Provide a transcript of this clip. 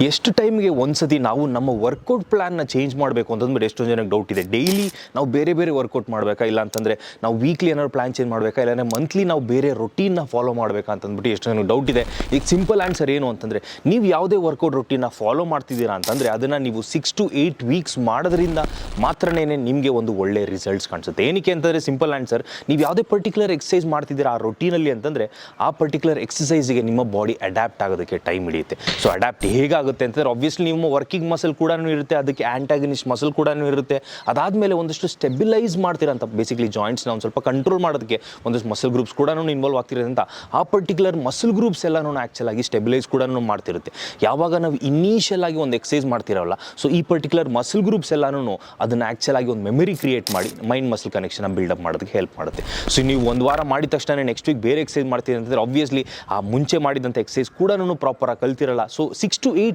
ಎಷ್ಟು ಟೈಮ್ಗೆ ಒಂದ್ಸತಿ ನಾವು ನಮ್ಮ ವರ್ಕೌಟ್ ಪ್ಲ್ಯಾನ್ನ ಚೇಂಜ್ ಮಾಡಬೇಕು ಅಂತಂದ್ಬಿಟ್ಟು ಎಷ್ಟೊಂದು ಜನಕ್ಕೆ ಡೌಟ್ ಇದೆ. ಡೈಲಿ ನಾವು ಬೇರೆ ಬೇರೆ ವರ್ಕೌಟ್ ಮಾಡಬೇಕಾ, ಇಲ್ಲ ಅಂತಂದರೆ ನಾವು ವೀಕ್ಲಿ ಏನಾದ್ರು ಪ್ಲ್ಯಾನ್ ಚೇಂಜ್ ಮಾಡಬೇಕಾ, ಇಲ್ಲಾಂದರೆ ಮಂತ್ಲಿ ನಾವು ಬೇರೆ ರೊಟೀನ್ನ ಫಾಲೋ ಮಾಡಬೇಕಾ ಅಂತಂದ್ಬಿಟ್ಟು ಎಷ್ಟು ಜನಕ್ಕೆ ಡೌಟ್ ಇದೆ. ಈಗ ಸಿಂಪಲ್ ಆನ್ಸರ್ ಏನು ಅಂತಂದರೆ, ನೀವು ಯಾವುದೇ ವರ್ಕೌಟ್ ರೊಟೀನ್ನ ಫಾಲೋ ಮಾಡ್ತಿದ್ದೀರಾ ಅಂತಂದರೆ ಅದನ್ನು ನೀವು 6 to 8 ವೀಕ್ಸ್ ಮಾಡೋದ್ರಿಂದ ಮಾತ್ರನೇ ನಿಮಗೆ ಒಂದು ಒಳ್ಳೆ ರಿಸಲ್ಟ್ಸ್ ಕಾಣಿಸುತ್ತೆ. ಏನಕ್ಕೆ ಅಂತಂದರೆ ಸಿಂಪಲ್ ಆನ್ಸರ್, ನೀವು ಯಾವುದೇ ಪರ್ಟಿಕ್ಯುಲರ್ ಎಕ್ಸಸೈಸ್ ಮಾಡ್ತಿದ್ದೀರಾ ಆ ರೊಟೀನಲ್ಲಿ ಅಂತಂದರೆ ಆ ಪರ್ಟಿಕ್ಯುಲರ್ ಎಕ್ಸಸೈಸಿಗೆ ನಿಮ್ಮ ಬಾಡಿ ಅಡ್ಯಾಪ್ಟ್ ಆಗೋದಕ್ಕೆ ಟೈಮ್ ಹಿಡಿಯುತ್ತೆ. ಸೊ ಅಡ್ಯಾಪ್ಟ್ ಹೇಗಾಗುತ್ತೆ ಅಂತಂದರೆ, ಆಬ್ವಿಯಸ್ಲಿ ನಿಮ್ಮ ವರ್ಕಿಂಗ್ ಮಸಲ್ ಕೂಡ ಇರುತ್ತೆ, ಅದಕ್ಕೆ ಆ್ಯಂಟಾಗನಿಸ್ಟ್ ಮಸಲ್ ಕೂಡ ಇರುತ್ತೆ. ಅದಾದಮೇಲೆ ಒಂದಷ್ಟು ಸ್ಟೆಬಿಲೈಸ್ ಮಾಡ್ತೀರಂತ, ಬೇಸಿಕಲಿ ಜಾಯಿಂಟ್ಸ್ನ ಒಂದು ಸ್ವಲ್ಪ ಕಂಟ್ರೋಲ್ ಮಾಡೋದಕ್ಕೆ ಒಂದಷ್ಟು ಮಸಲ್ ಗ್ರೂಪ್ಸ್ ಕೂಡ ಇನ್ವಾಲ್ವ್ ಆಗ್ತಿರೋದ್ರಿಂದ ಆ ಪರ್ಟಿಕ್ಯುಲರ್ ಮಸಲ್ ಗ್ರೂಪ್ಸ್ ಎಲ್ಲನೂ ಆ್ಯಕ್ಚುಲ್ ಆಗಿ ಸ್ಟೆಬಿಲೈಸ್ ಕೂಡ ಮಾಡ್ತಿರುತ್ತೆ. ಯಾವಾಗ ನಾವು ಇನಿಷಿಯಲ್ ಆಗಿ ಒಂದು ಎಕ್ಸಸೈಸ್ ಮಾಡ್ತಿರೋಲ್ಲ, ಸೊ ಈ ಪರ್ಟಿಕ್ಯುಲರ್ ಮಸಲ್ ಗ್ರೂಪ್ಸ್ ಎಲ್ಲನೂ ಅದನ್ನು ಆ್ಯಕ್ಚುಲ್ ಆಗಿ ಒಂದು ಮೆಮರಿ ಕ್ರಿಯೇಟ್ ಮಾಡಿ ಮೈಂಡ್ ಮಸಲ್ ಕನೆಕ್ಷನ್ ಬಿಲ್ಡಪ್ ಮಾಡೋದಕ್ಕೆ ಹೆಲ್ಪ್ ಮಾಡುತ್ತೆ. ಸೊ ನೀವು ಒಂದು ವಾರ ಮಾಡಿದ ತಕ್ಷಣ ನೆಕ್ಸ್ಟ್ ವೀಕ್ ಬೇರೆ ಎಕ್ಸಸೈಸ್ ಮಾಡ್ತೀರಿ ಅಂತಂದರೆ ಆಬ್ವಿಯಸ್ಲಿ ಆ ಮುಂಚೆ ಮಾಡಿದಂಥ ಎಕ್ಸಸೈಸ್ ಕೂಡ ಪ್ರಾಪರಾಗಿ ಕಲ್ತಿರಲ್ಲ. So 6 to 8